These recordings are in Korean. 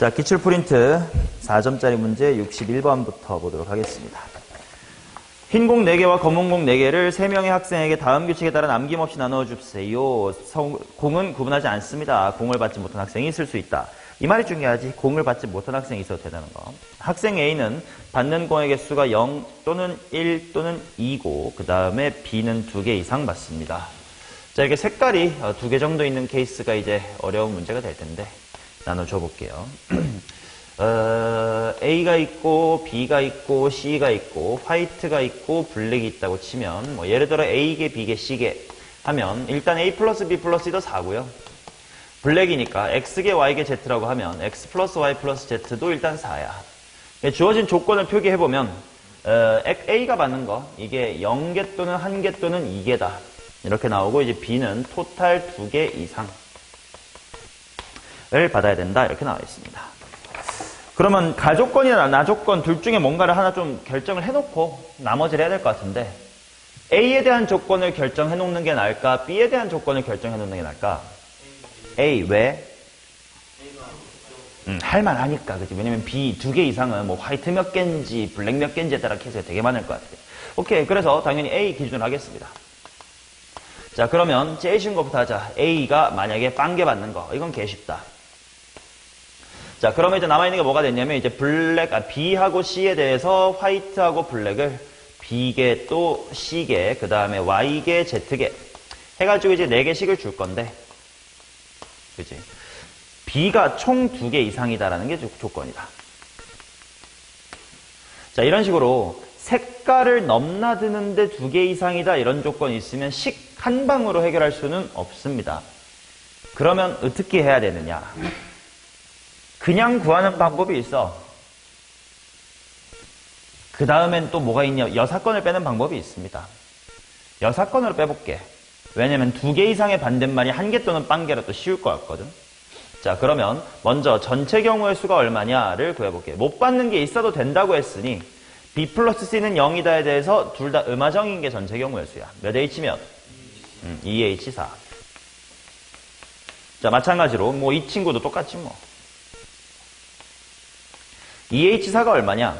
자, 기출 프린트 4점짜리 문제 61번부터 보도록 하겠습니다. 흰 공 4개와 검은 공 4개를 3명의 학생에게 다음 규칙에 따라 남김없이 나눠주세요. 공은 구분하지 않습니다. 공을 받지 못한 학생이 있을 수 있다. 이 말이 중요하지. 공을 받지 못한 학생이 있어도 된다는 거. 학생 A는 받는 공의 개수가 0 또는 1 또는 2고 그 다음에 B는 2개 이상 받습니다. 자, 이렇게 색깔이 2개 정도 있는 케이스가 이제 어려운 문제가 될 텐데 나눠줘 볼게요. A가 있고 B가 있고 C가 있고 화이트가 있고 블랙이 있다고 치면 뭐 예를 들어 A개, B개, C개 하면 일단 A 플러스 B 플러스 C도 4고요. 블랙이니까 X개, Y개, Z라고 하면 X 플러스 Y 플러스 Z도 일단 4야. 주어진 조건을 표기해보면 A가 받는 거 이게 0개 또는 1개 또는 2개다. 이렇게 나오고 이제 B는 토탈 2개 이상을 받아야 된다. 이렇게 나와 있습니다. 그러면 가조건이나 나조건 둘 중에 뭔가를 하나 좀 결정을 해놓고 나머지를 해야 될 것 같은데 A에 대한 조건을 결정해 놓는 게 나을까? B에 대한 조건을 결정해 놓는 게 나을까? A. 왜? 할만하니까. 그치? 왜냐면 B 2개 이상은 뭐 화이트 몇 개인지 블랙 몇 개인지에 따라 케이스가 되게 많을 것 같아요. 오케이. 그래서 당연히 A 기준으로 하겠습니다. 자, 그러면 제일 쉬운 것부터 하자. A가 만약에 빵개 받는 거. 이건 개 쉽다. 자, 그러면 이제 남아있는 게 뭐가 됐냐면 이제 B하고 C에 대해서 화이트하고 블랙을 B개 또 C개, 그 다음에 Y개, Z개 해가지고 이제 4개씩을 줄 건데 그치? B가 총 2개 이상이다라는 게 조건이다. 자, 이런 식으로 색깔을 넘나드는데 2개 이상이다 이런 조건이 있으면 식 한 방으로 해결할 수는 없습니다. 그러면 어떻게 해야 되느냐? 그냥 구하는 방법이 있어. 그 다음엔 또 뭐가 있냐? 여사건을 빼는 방법이 있습니다. 여사건으로 빼볼게. 왜냐면 2개 이상의 반대말이 1개 또는 빵개라 또 쉬울 것 같거든. 자, 그러면 먼저 전체 경우의 수가 얼마냐를 구해볼게. 못 받는 게 있어도 된다고 했으니 B 플러스 C는 0이다에 대해서 둘 다 음화정인 게 전체 경우의 수야. 몇 H면? 2H4. 자, 마찬가지로 뭐 이 친구도 똑같지 뭐. 2H4가 얼마냐?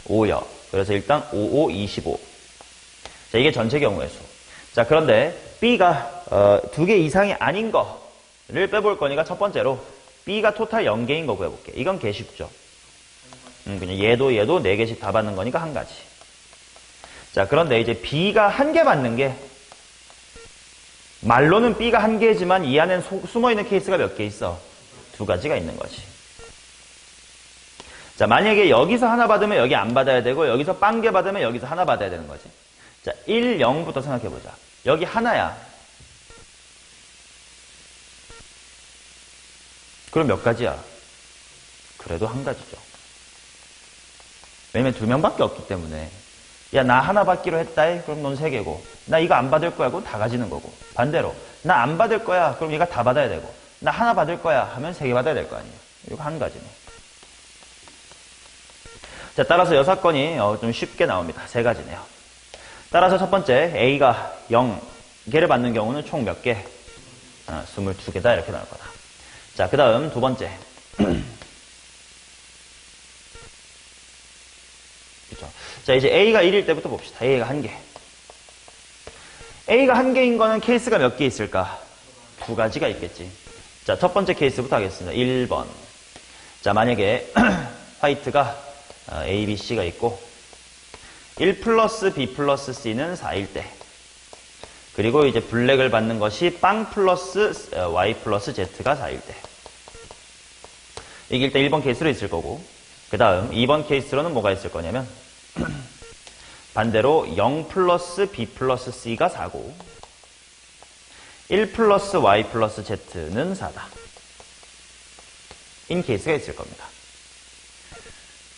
5요. 그래서 일단 5, 5, 25. 자, 이게 전체 경우의 수. 자, 그런데 B가 2개 이상이 아닌 거를 빼볼 거니까 첫 번째로 B가 토탈 0개인 거 구해볼게. 이건 개 쉽죠. 그냥 얘도 4개씩 다 받는 거니까 한 가지. 자, 그런데 이제 B가 1개 받는 게 말로는 B가 1개지만 이 안엔 숨어있는 케이스가 몇 개 있어? 2가지가 있는 거지. 자, 만약에 여기서 하나 받으면 여기 안 받아야 되고 여기서 빵개 받으면 여기서 하나 받아야 되는 거지. 자, 1, 0부터 생각해보자. 여기 하나야. 그럼 몇 가지야? 그래도 한 가지죠. 왜냐면 2명밖에 없기 때문에. 야, 나 하나 받기로 했다. 그럼 넌 3개고. 나 이거 안 받을 거야. 그럼 다 가지는 거고. 반대로 나 안 받을 거야. 그럼 얘가 다 받아야 되고. 나 하나 받을 거야 하면 3개 받아야 될 거 아니에요. 이거 한 가지네. 자, 따라서 여사건이 좀 쉽게 나옵니다. 3가지네요. 따라서 첫 번째 A가 0개를 받는 경우는 총 몇 개? 22개다 이렇게 나올 거다. 자, 그 다음 두 번째 그렇죠. 자, 이제 A가 1일 때부터 봅시다. A가 1개. A가 1개인 거는 케이스가 몇 개 있을까? 2가지가 있겠지. 자, 첫 번째 케이스부터 하겠습니다. 1번. 자, 만약에 화이트가 A, B, C가 있고 1 플러스 B 플러스 C는 4일 때 그리고 이제 블랙을 받는 것이 빵 플러스 Y 플러스 Z가 4일 때 이게 일단 1번 케이스로 있을 거고 그 다음 2번 케이스로는 뭐가 있을 거냐면 반대로 0 플러스 B 플러스 C가 4고 1 플러스 Y 플러스 Z는 4다. 인 케이스가 있을 겁니다.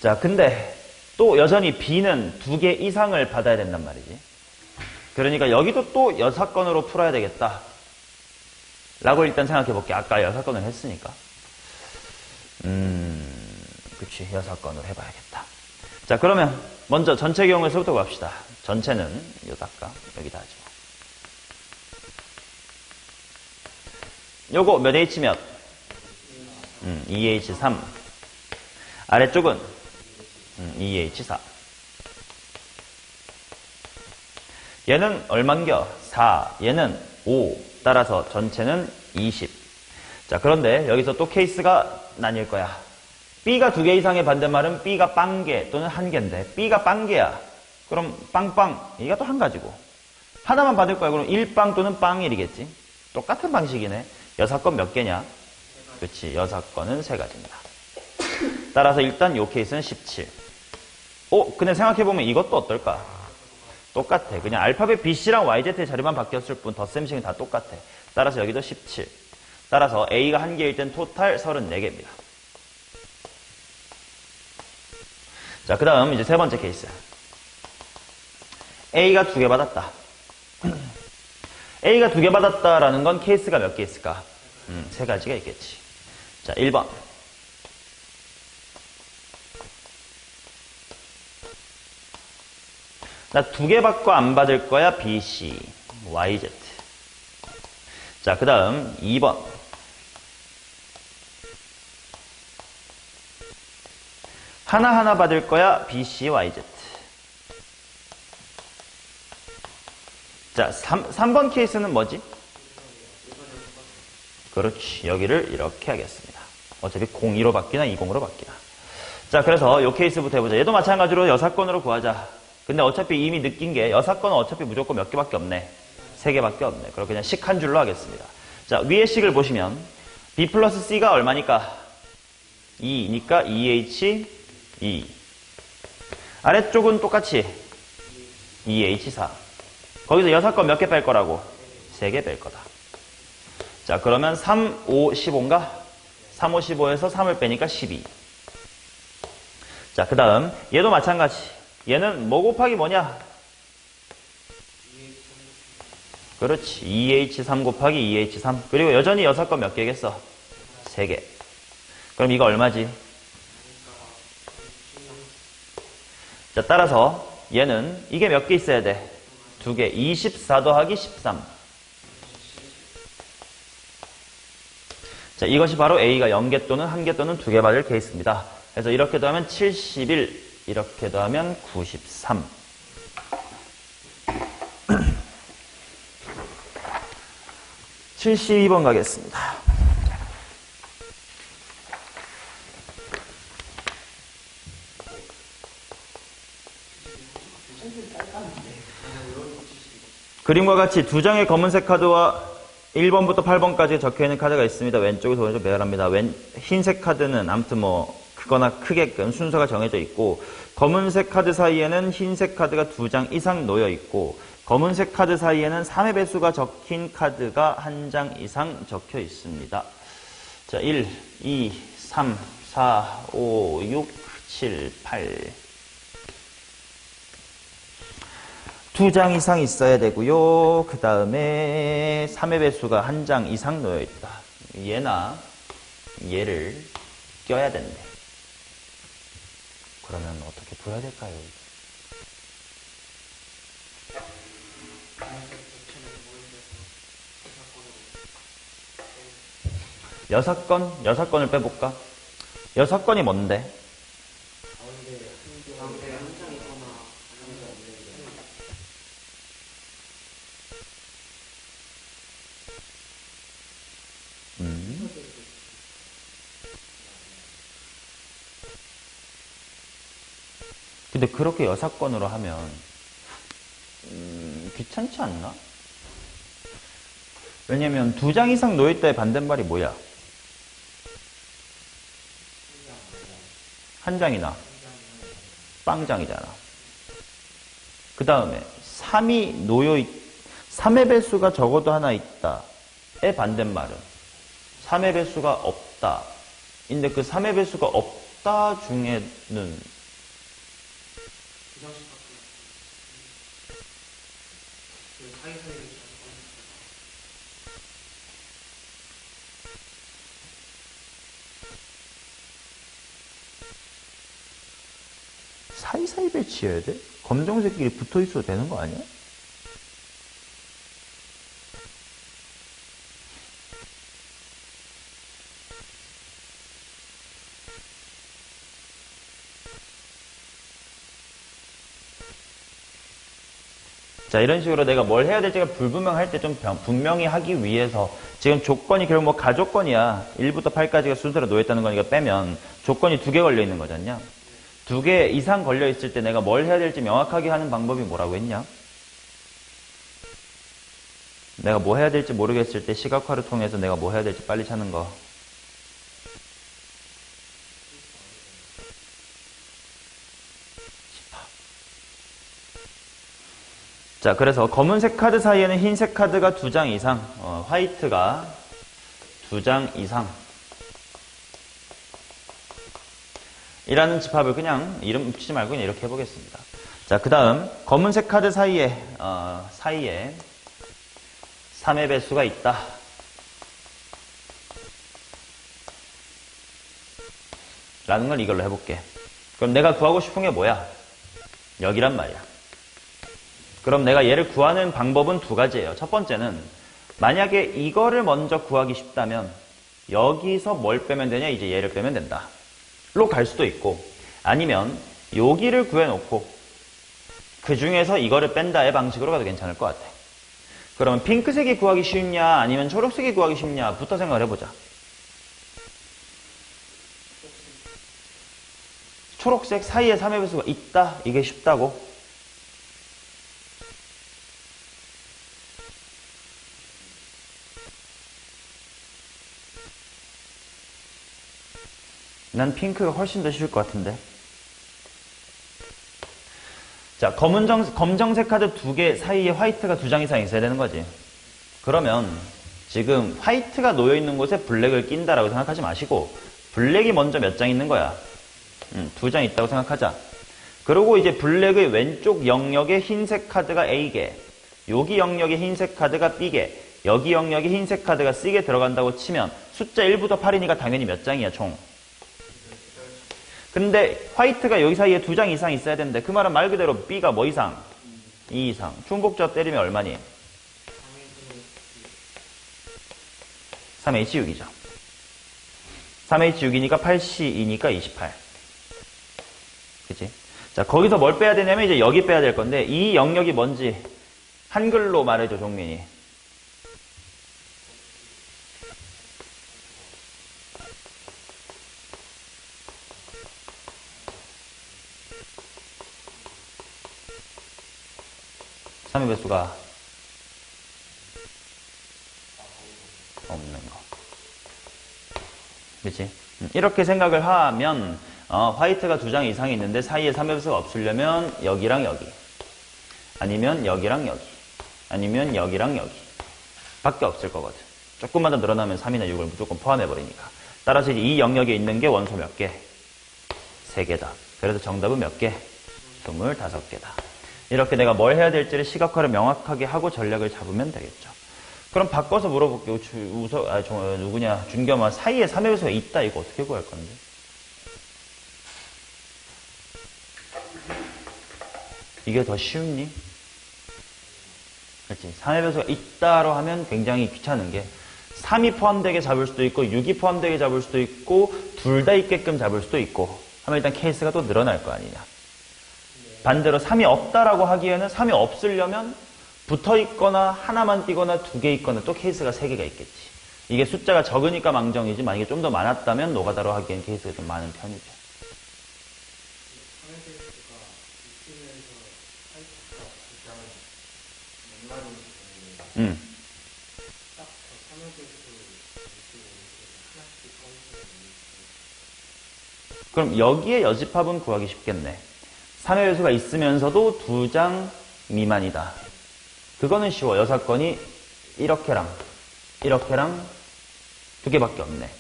자, 근데 또 여전히 B는 2개 이상을 받아야 된단 말이지. 그러니까 여기도 또 여사건으로 풀어야 되겠다. 라고 일단 생각해 볼게. 아까 여사건을 했으니까. 그치. 여사건으로 해봐야겠다. 자, 그러면 먼저 전체 경우에서부터 갑시다. 전체는 여기다가 여기다 하죠. 요거 몇 H면? 2H3. 아래쪽은 2H4. 얘는 얼만겨? 4. 얘는 5. 따라서 전체는 20. 자, 그런데 여기서 또 케이스가 나뉠 거야. B가 2개 이상의 반대말은 B가 빵개 또는 한 개인데 B가 빵개야. 그럼 빵빵. 이가 또 한 가지고. 하나만 받을 거야. 그럼 1빵 또는 빵1이겠지. 똑같은 방식이네. 여사건 몇 개냐? 그렇지. 여사건은 3가지입니다. 따라서 일단 요 케이스는 17. 근데 생각해보면 이것도 어떨까? 똑같아. 그냥 알파벳 BC랑 YZ의 자리만 바뀌었을 뿐 덧셈식은 다 똑같아. 따라서 여기도 17. 따라서 A가 한 개일 땐 토탈 34개입니다. 자, 그 다음 이제 세 번째 케이스. A가 2개 받았다. A가 2개 받았다라는 건 케이스가 몇 개 있을까? 3가지가 있겠지. 자, 1번. 나 2개 받고 안 받을 거야. B, C, Y, Z. 자, 그 다음 2번. 하나하나 받을 거야. B, C, Y, Z. 자, 3번 케이스는 뭐지? 그렇지. 여기를 이렇게 하겠습니다. 어차피 02로 바뀌나 20으로 바뀌나. 자, 그래서 이 케이스부터 해보자. 얘도 마찬가지로 여사건으로 구하자. 근데 어차피 이미 느낀 게 여사건은 어차피 무조건 몇 개밖에 없네. 3개밖에 없네. 그럼 그냥 식 한 줄로 하겠습니다. 자, 위의 식을 보시면 B 플러스 C가 얼마니까? 2니까 2H 2. 아래쪽은 똑같이 2H4. 거기서 여사건 몇 개 뺄 거라고? 3개 뺄 거다. 자, 그러면 3, 5, 15인가? 3, 5, 15에서 3을 빼니까 12. 자, 그 다음 얘도 마찬가지. 얘는 뭐 곱하기 뭐냐? 그렇지. 2H3 곱하기 2H3. 그리고 여전히 여사건 몇 개겠어? 3개. 그럼 이거 얼마지? 자, 따라서 얘는 이게 몇 개 있어야 돼? 2개. 24 더하기 13. 자, 이것이 바로 A가 0개 또는 1개 또는 2개 받을 케이스입니다. 그래서 이렇게 더하면 71, 이렇게 더하면 93. (72번) 가겠습니다. 그림과 같이 2장의 검은색 카드와 1번부터 8번까지 적혀있는 카드가 있습니다. 왼쪽에서 오른쪽 배열합니다. 흰색 카드는 아무튼 뭐 크거나 크게끔 순서가 정해져 있고, 검은색 카드 사이에는 흰색 카드가 2장 이상 놓여 있고, 검은색 카드 사이에는 3의 배수가 적힌 카드가 1장 이상 적혀 있습니다. 자, 1, 2, 3, 4, 5, 6, 7, 8. 2장 이상 있어야 되고요. 그 다음에 3의 배수가 1장 이상 놓여 있다. 얘나 얘를 껴야 된대. 그러면 어떻게 풀어야 될까요? 여사건을 빼볼까? 여사건이 뭔데? 근데 그렇게 여사건으로 하면 귀찮지 않나? 왜냐면 2장 이상 놓여있다의 반대말이 뭐야? 1장이나 빵장이잖아. 그 다음에 3의 배수가 적어도 하나 있다의 반대말은 3의 배수가 없다. 근데 그 3의 배수가 없다 중에는 사이사이 배치해야 돼? 검정색끼리 붙어 있어도 되는 거 아니야? 자, 이런 식으로 내가 뭘 해야 될지가 불분명할 때 좀 분명히 하기 위해서 지금 조건이 결국 뭐 가조건이야. 1부터 8까지가 순서로 놓여있다는 거니까 빼면 조건이 2개 걸려 있는 거잖냐. 2개 이상 걸려 있을 때 내가 뭘 해야 될지 명확하게 하는 방법이 뭐라고 했냐? 내가 뭐 해야 될지 모르겠을 때 시각화를 통해서 내가 뭐 해야 될지 빨리 찾는 거. 자, 그래서 검은색 카드 사이에는 흰색 카드가 2장 이상, 화이트가 2장 이상 이라는 집합을 그냥 이름 붙이지 말고 그냥 이렇게 해보겠습니다. 자, 그 다음 검은색 카드 사이에 3의 배수가 있다. 라는 걸 이걸로 해볼게. 그럼 내가 구하고 싶은 게 뭐야? 여기란 말이야. 그럼 내가 얘를 구하는 방법은 2가지예요. 첫 번째는 만약에 이거를 먼저 구하기 쉽다면 여기서 뭘 빼면 되냐? 이제 얘를 빼면 된다. 로 갈 수도 있고, 아니면 여기를 구해놓고 그 중에서 이거를 뺀다의 방식으로 가도 괜찮을 것 같아. 그러면 핑크색이 구하기 쉽냐 아니면 초록색이 구하기 쉽냐부터 생각을 해보자. 초록색 사이에 3의 배수가 있다? 이게 쉽다고? 난 핑크가 훨씬 더 쉬울 것 같은데. 자, 검정색 카드 2개 사이에 화이트가 2장 이상 있어야 되는 거지. 그러면 지금 화이트가 놓여있는 곳에 블랙을 낀다라고 생각하지 마시고 블랙이 먼저 몇 장 있는 거야? 2장 있다고 생각하자. 그리고 이제 블랙의 왼쪽 영역에 흰색 카드가 A개, 여기 영역에 흰색 카드가 B개, 여기 영역에 흰색 카드가 C개 들어간다고 치면 숫자 1부터 8이니까 당연히 몇 장이야, 총? 근데 화이트가 여기 사이에 2장 이상 있어야 되는데 그 말은 말 그대로 B가 뭐 이상? 2 이상. 중복조합 때리면 얼마니? 3H6이죠. 3H6이니까 8C2니까 28. 그치? 자, 거기서 뭘 빼야 되냐면 이제 여기 빼야 될 건데 이 영역이 뭔지 한글로 말해줘, 종민이. 삼의 배수가 없는 거. 그치? 이렇게 생각을 하면 화이트가 2장 이상이 있는데 사이에 3의 배수가 없으려면 여기랑 여기, 아니면 여기랑 여기, 아니면 여기랑 여기 밖에 없을 거거든. 조금만 더 늘어나면 3이나 6을 무조건 포함해버리니까. 따라서 이제 이 영역에 있는 게 원소 몇 개? 3개다. 그래서 정답은 몇 개? 25개다. 이렇게 내가 뭘 해야 될지를 시각화를 명확하게 하고 전략을 잡으면 되겠죠. 그럼 바꿔서 물어볼게요. 누구냐? 준겸아, 사이에 3의 배수가 있다. 이거 어떻게 구할 건데? 이게 더 쉬운니? 그렇지. 3의 배수가 있다로 하면 굉장히 귀찮은 게 3이 포함되게 잡을 수도 있고 6이 포함되게 잡을 수도 있고 둘 다 있게끔 잡을 수도 있고 하면 일단 케이스가 또 늘어날 거 아니냐. 반대로 3이 없다라고 하기에는 3이 없으려면 붙어있거나 하나만 띄거나 2개 있거나 또 케이스가 3개가 있겠지. 이게 숫자가 적으니까 망정이지 만약에 좀 더 많았다면 노가다로 하기엔 케이스가 좀 많은 편이죠. 그럼 여기에 여집합은 구하기 쉽겠네. 3의 배수가 있으면서도 2장 미만이다. 그거는 쉬워. 여사건이 이렇게랑 2개밖에 없네.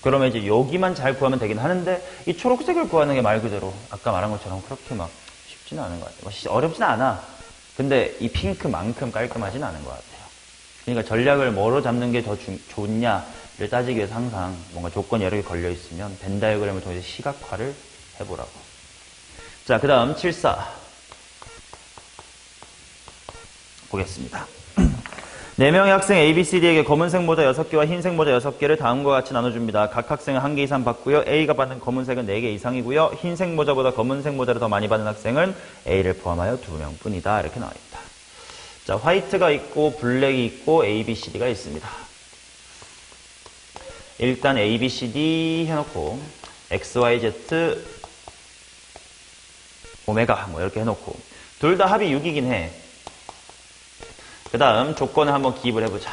그러면 이제 여기만 잘 구하면 되긴 하는데 이 초록색을 구하는 게 말 그대로 아까 말한 것처럼 그렇게 막 쉽지는 않은 것 같아요. 어렵진 않아. 근데 이 핑크만큼 깔끔하진 않은 것 같아요. 그러니까 전략을 뭐로 잡는 게 더 좋냐를 따지기 위해서 항상 뭔가 조건이 여러 개 걸려 있으면 벤 다이어그램을 통해서 시각화를 해보라고. 자, 그 다음 74 보겠습니다. 4명의 학생 ABCD에게 검은색 모자 6개와 흰색 모자 6개를 다음과 같이 나눠줍니다. 각 학생은 1개 이상 받고요. A가 받는 검은색은 4개 이상이고요. 흰색 모자보다 검은색 모자를 더 많이 받는 학생은 A를 포함하여 2명뿐이다. 이렇게 나와 있다. 자, 화이트가 있고 블랙이 있고 A, B, C, D가 있습니다. 일단 A, B, C, D 해놓고 X, Y, Z, 오메가 뭐 이렇게 해놓고 둘 다 합이 6이긴 해. 그 다음 조건을 한번 기입을 해보자.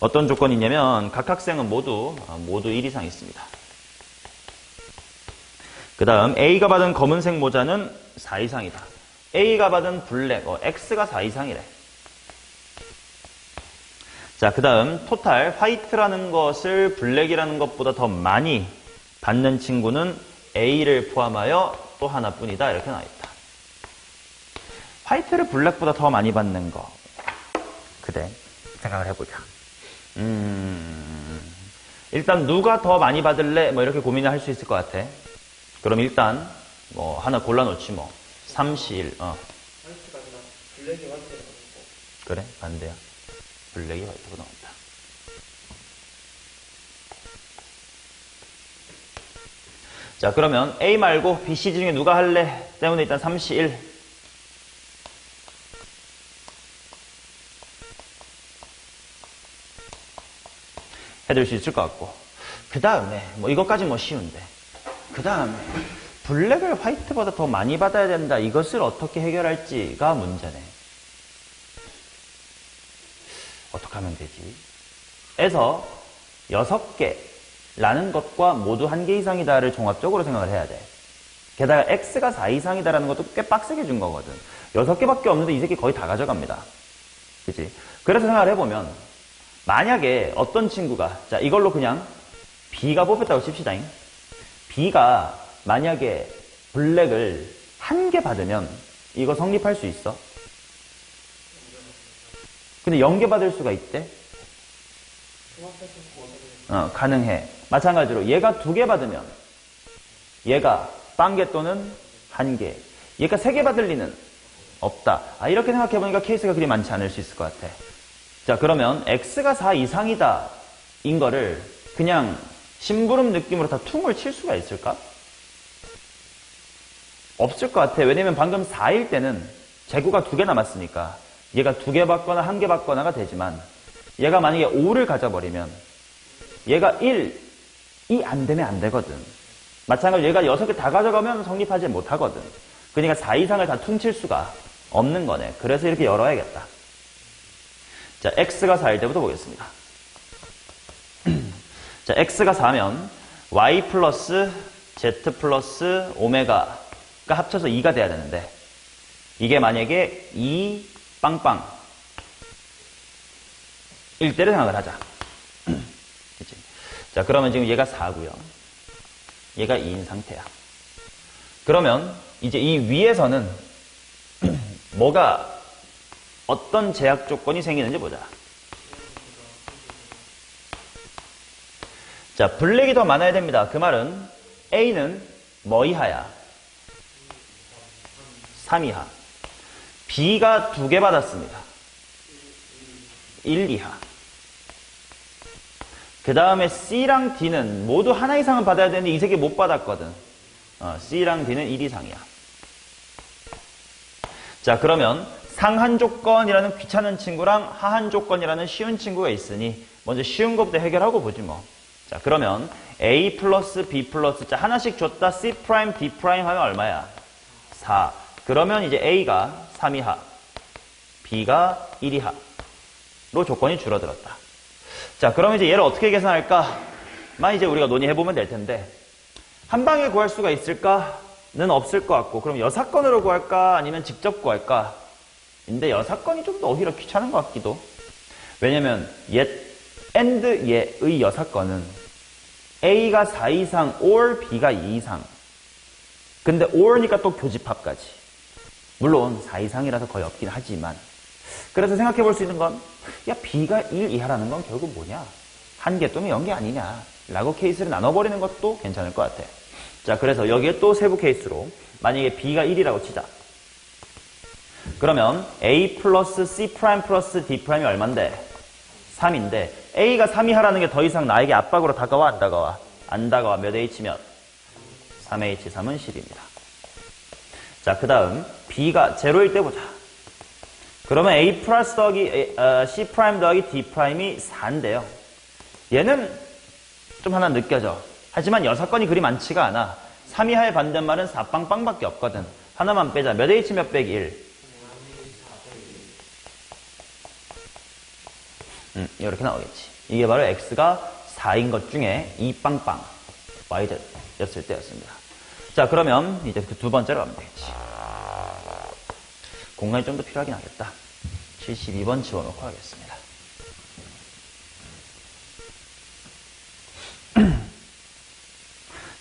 어떤 조건이 있냐면 각 학생은 모두 1 이상 있습니다. 그 다음 A가 받은 검은색 모자는 4 이상이다. A가 받은 블랙, X가 4 이상이래. 자, 그 다음 토탈 화이트라는 것을 블랙이라는 것보다 더 많이 받는 친구는 A를 포함하여 또 하나뿐이다. 이렇게 나와있다. 화이트를 블랙보다 더 많이 받는 거. 그래. 생각을 해보자. 일단 누가 더 많이 받을래? 뭐 이렇게 고민을 할 수 있을 것 같아. 그럼 일단 뭐 하나 골라놓지 뭐. 31. 화이트가 아니라 블랙이 화이트가 나오고. 그래? 반대야. 블랙이 화이트가 나온다. 자, 그러면 A 말고 B, C 중에 누가 할래? 때문에 일단 31. 해줄 수 있을 것 같고. 그 다음에, 뭐 이것까지 뭐 쉬운데. 그 다음에, 블랙을 화이트보다 더 많이 받아야 된다. 이것을 어떻게 해결할지가 문제네. 어떻게 하면 되지? 에서 6개라는 것과 모두 1개 이상이다를 종합적으로 생각을 해야 돼. 게다가 X가 4 이상이다라는 것도 꽤 빡세게 준 거거든. 6개밖에 없는데 이 새끼 거의 다 가져갑니다. 그치? 그래서 생각을 해보면, 만약에 어떤 친구가, 자, 이걸로 그냥 B가 뽑혔다고 칩시다잉. B가 만약에 블랙을 1개 받으면 이거 성립할 수 있어? 근데 0개 받을 수가 있대? 가능해. 마찬가지로 얘가 2개 받으면 얘가 0개 또는 1개. 얘가 3개 받을 리는 없다. 이렇게 생각해보니까 케이스가 그리 많지 않을 수 있을 것 같아. 자, 그러면 X가 4 이상이다 인 거를 그냥 심부름 느낌으로 다 퉁을 칠 수가 있을까? 없을 것 같아. 왜냐면 방금 4일 때는 재구가 2개 남았으니까 얘가 2개 받거나 1개 받거나가 되지만 얘가 만약에 5를 가져버리면 얘가 1이 안 되면 안 되거든. 마찬가지로 얘가 6개 다 가져가면 성립하지 못하거든. 그러니까 4 이상을 다 퉁칠 수가 없는 거네. 그래서 이렇게 열어야겠다. 자, X가 4일 때부터 보겠습니다. 자, X가 4면 Y 플러스 Z 플러스 오메가가 합쳐서 2가 돼야 되는데 이게 만약에 2 빵빵 일 때를 생각을 하자. 그치? 자, 그러면 지금 얘가 4고요. 얘가 2인 상태야. 그러면 이제 이 위에서는 뭐가 어떤 제약 조건이 생기는지 보자. 자, 블랙이 더 많아야 됩니다. 그 말은 A는 뭐 이하야? 3 이하. B가 2개 받았습니다. 1 이하. 그 다음에 C랑 D는 모두 하나 이상은 받아야 되는데 이 세 개 못 받았거든. C랑 D는 1 이상이야. 자, 그러면 상한 조건이라는 귀찮은 친구랑 하한 조건이라는 쉬운 친구가 있으니 먼저 쉬운 것부터 해결하고 보지 뭐. 자, 그러면 A 플러스 B 플러스 자 하나씩 줬다 C 프라임 D 프라임 하면 얼마야? 4. 그러면 이제 A가 3 이하, B가 1 이하로 조건이 줄어들었다. 자, 그러면 이제 얘를 어떻게 계산할까? 만 이제 우리가 논의해보면 될 텐데 한 방에 구할 수가 있을까는 없을 것 같고 그럼 여사건으로 구할까? 아니면 직접 구할까? 근데 여사건이 좀 더 오히려 귀찮은 것 같기도. 왜냐면 and 얘의 여사건은 A가 4 이상 or B가 2 이상. 근데 or니까 또 교집합까지. 물론 4 이상이라서 거의 없긴 하지만 그래서 생각해 볼 수 있는 건 야, B가 1 이하라는 건 결국 뭐냐? 1개 또는 0개 아니냐? 라고 케이스를 나눠버리는 것도 괜찮을 것 같아. 자, 그래서 여기에 또 세부 케이스로 만약에 B가 1이라고 치자. 그러면 A 플러스 C 프라임 플러스 D 프라임이 얼만데? 3인데 A가 3 이하라는 게 더 이상 나에게 압박으로 다가와 안 다가와? 안 다가와. 몇 H면? 3H3은 10입니다. 자, 그 다음 B가 0일 때 보자. 그러면 A 플러스 더하기 C 프라임 더하기 D 프라임이 4인데요. 얘는 좀 하나 느껴져. 하지만 여사건이 그리 많지가 않아. 3 이하의 반대말은 4빵빵밖에 없거든. 하나만 빼자. 몇 H 몇 빼기 1? 이렇게 나오겠지. 이게 바로 X가 4인 것 중에 2빵빵 YZ였을 때였습니다. 자, 그러면 이제 그 두 번째로 가면 되겠지. 공간이 좀 더 필요하긴 하겠다. 72번 지워놓고 하겠습니다.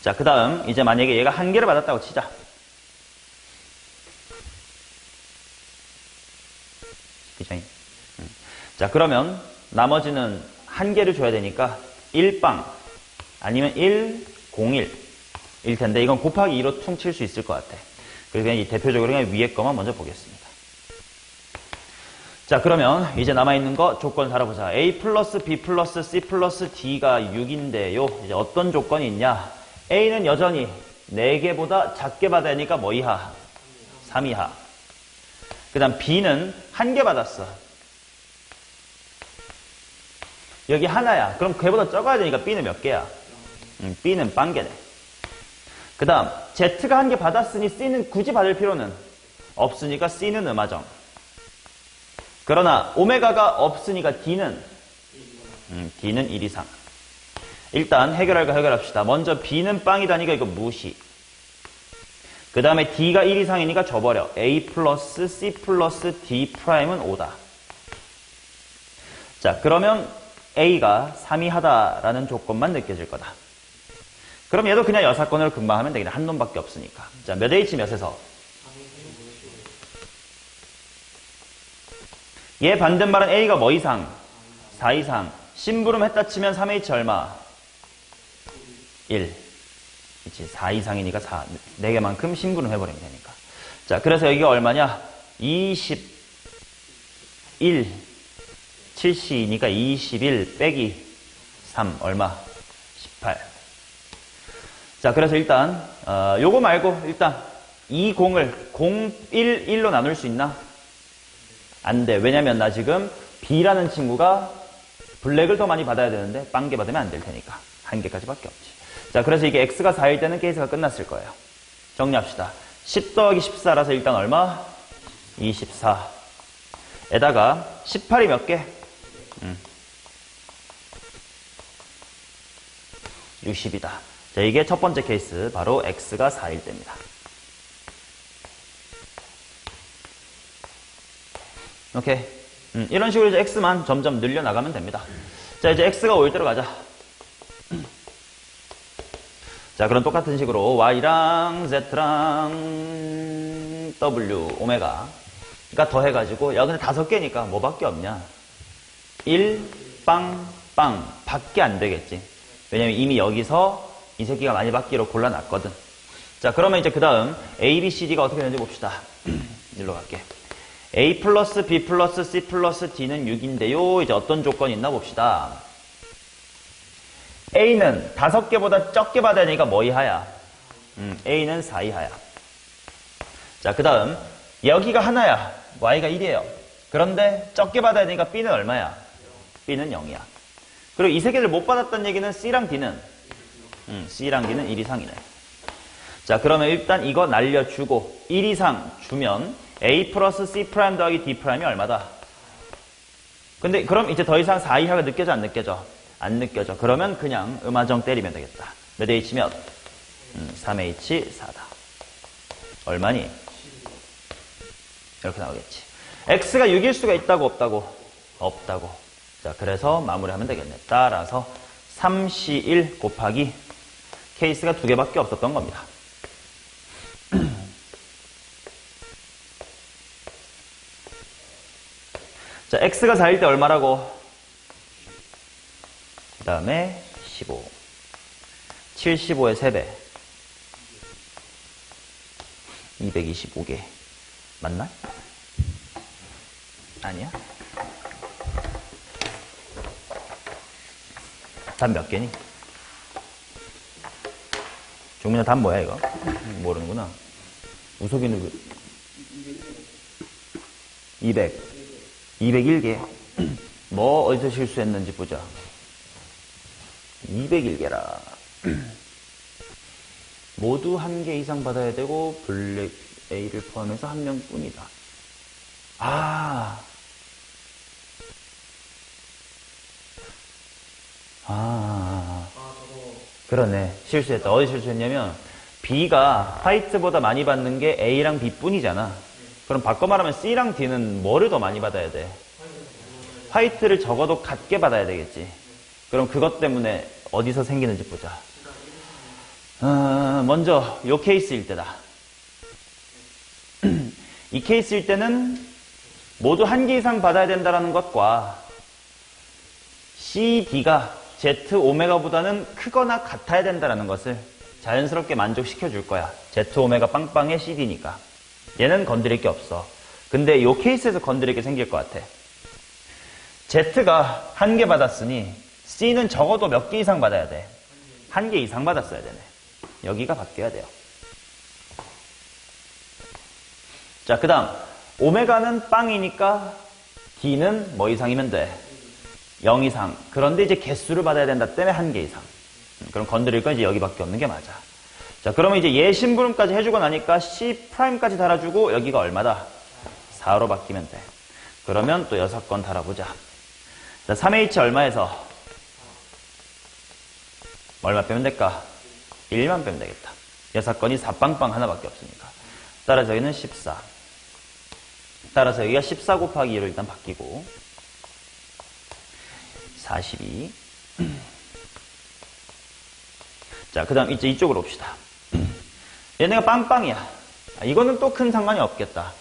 자, 그 다음 이제 만약에 얘가 한 개를 받았다고 치자. 그죠? 자, 그러면 나머지는 한 개를 줘야 되니까 1빵 아니면 1, 01 일 텐데 이건 곱하기 2로 퉁칠 수 있을 것 같아. 그래서 그냥 이 대표적으로 그냥 위에 거만 먼저 보겠습니다. 자, 그러면 이제 남아있는 거 조건 살아보자. A 플러스 B 플러스 C 플러스 D가 6인데요. 이제 어떤 조건이 있냐? A는 여전히 4개보다 작게 받아야 하니까 뭐 이하? 3 이하. 그 다음 B는 한 개 받았어. 여기 하나야. 그럼 걔보다 적어야 되니까 B는 몇 개야? B는 빵개네. 그 다음 Z가 한 개 받았으니 C는 굳이 받을 필요는 없으니까 C는 음하정. 그러나 오메가가 없으니까 D는 1 이상. 일단 해결할 거 해결합시다. 먼저 B는 빵이다니까 이거 무시. 그 다음에 D가 1 이상이니까 줘버려. A 플러스 C 플러스 D 프라임은 5다. 자, 그러면 A가 3 이하다라는 조건만 느껴질 거다. 그럼 얘도 그냥 여사건으로 금방 하면 되겠네. 한 놈밖에 없으니까. 자, 몇 H 몇에서? 얘 반대말은 A가 뭐 이상? 4 이상. 심부름 했다 치면 3H 얼마? 1. 그치, 4 이상이니까 4. 4개만큼 심부름 해버리면 되니까. 자, 그래서 여기가 얼마냐? 21. 7C니까 21 빼기 3. 얼마? 18. 자, 그래서 일단, 요거 말고, 일단, 이 공을 0, 1, 1로 나눌 수 있나? 안 돼. 왜냐면 나 지금 B라는 친구가 블랙을 더 많이 받아야 되는데 빵개 받으면 안 될 테니까. 한 개까지밖에 없지. 자, 그래서 이게 X가 4일 때는 케이스가 끝났을 거예요. 정리합시다. 10 더하기 14라서 일단 얼마? 24. 에다가 18이 몇 개? 60이다. 자, 이게 첫 번째 케이스. 바로 X가 4일 때입니다. 오케이. 이런 식으로 이제 X만 점점 늘려나가면 됩니다. 자, 이제 X가 5일 때로 가자. 자, 그럼 똑같은 식으로 Y랑 Z랑 W, 오메가. 그러니까 더해가지고, 야, 근데 5개니까 뭐밖에 없냐? 1, 빵, 빵. 밖에 안 되겠지. 왜냐면 이미 여기서 이 새끼가 많이 받기로 골라놨거든. 자, 그러면 이제 그 다음 A, B, C, D가 어떻게 되는지 봅시다. 일로 갈게. A 플러스 B 플러스 C 플러스 D는 6인데요. 이제 어떤 조건이 있나 봅시다. A는 5개보다 적게 받아야 되니까 뭐 이하야? A는 4 이하야. 자, 그 다음 여기가 하나야. Y가 1이에요. 그런데 적게 받아야 되니까 B는 얼마야? B는 0이야. 그리고 이 세 개를 못 받았다는 얘기는 C랑 D는? C랑 D는 1 이상이네. 자, 그러면 일단 이거 날려주고 1 이상 주면 A 플러스 C 프라임 더하기 D 프라임이 얼마다? 근데 그럼 이제 더 이상 4 이하가 느껴져 안 느껴져? 안 느껴져. 그러면 그냥 음하정 때리면 되겠다. 몇 H 몇? 3H 4다. 얼마니? 이렇게 나오겠지. X가 6일 수가 있다고 없다고? 없다고. 자, 그래서 마무리하면 되겠네. 따라서 3C1 곱하기 케이스가 2개밖에 없었던 겁니다. 자, X가 4일 때 얼마라고? 그 다음에 15. 75의 3배. 225개. 맞나? 아니야? 답 몇 개니? 종민아 답 뭐야 이거? 모르는구나. 우석이는 200. 201개. 뭐 어디서 실수했는지 보자. 201개라. 모두 1개 이상 받아야 되고 블랙 A를 포함해서 1명뿐이다. 저거 그러네. 실수했다. 어디 실수했냐면 B가 화이트보다 많이 받는 게 A랑 B뿐이잖아. 그럼 바꿔 말하면 C랑 D는 뭐를 더 많이 받아야 돼? 화이트를 적어도 같게 받아야 되겠지. 그럼 그것 때문에 어디서 생기는지 보자. 먼저 요 케이스일 때다. 이 케이스일 때는 모두 1개 이상 받아야 된다는 것과 C, D가 Z, 오메가보다는 크거나 같아야 된다는 것을 자연스럽게 만족시켜 줄 거야. Z, 오메가 빵빵의 CD니까. 얘는 건드릴 게 없어. 근데 요 케이스에서 건드릴 게 생길 것 같아. Z가 1개 받았으니 C는 적어도 몇 개 이상 받아야 돼? 1개 이상 받았어야 되네. 여기가 바뀌어야 돼요. 자, 그 다음 오메가는 빵이니까 D는 뭐 이상이면 돼? 0 이상. 그런데 이제 개수를 받아야 된다 때문에 1개 이상. 그럼 건드릴 건 이제 여기밖에 없는 게 맞아. 자, 그러면 이제 얘 심부름까지 해주고 나니까 C'까지 달아주고 여기가 얼마다? 4로 바뀌면 돼. 그러면 또 6건 달아보자. 자, 3H 얼마에서? 얼마 빼면 될까? 1만 빼면 되겠다. 6건이 4빵빵 하나밖에 없으니까. 따라서 여기는 14. 따라서 여기가 14 곱하기 2로 일단 바뀌고 42. 자, 그 다음 이제 이쪽으로 옵시다. 얘네가 빵빵이야. 이거는 또 큰 상관이 없겠다.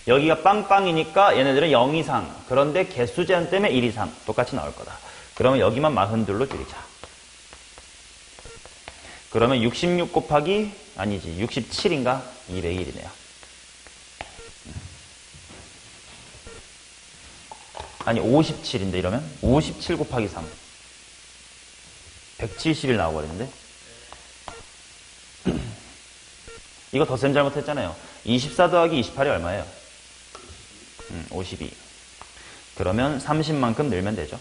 여기가 빵빵이니까 얘네들은 0 이상. 그런데 개수 제한 때문에 1 이상. 똑같이 나올 거다. 그러면 여기만 42로 줄이자. 그러면 66 곱하기 아니지 67인가? 201이네요. 아니 57인데 이러면 57 곱하기 3 170일 나와버리는데 이거 덧셈 잘못했잖아요. 24 더하기 28이 얼마예요? 52. 그러면 30만큼 늘면 되죠.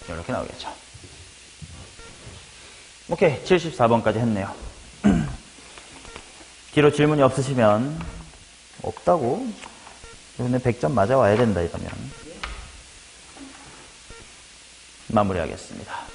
이렇게 나오겠죠. 오케이, 74번까지 했네요. 뒤로 질문이 없으시면 없다고? 근데 100점 맞아와야 된다 이러면 마무리하겠습니다.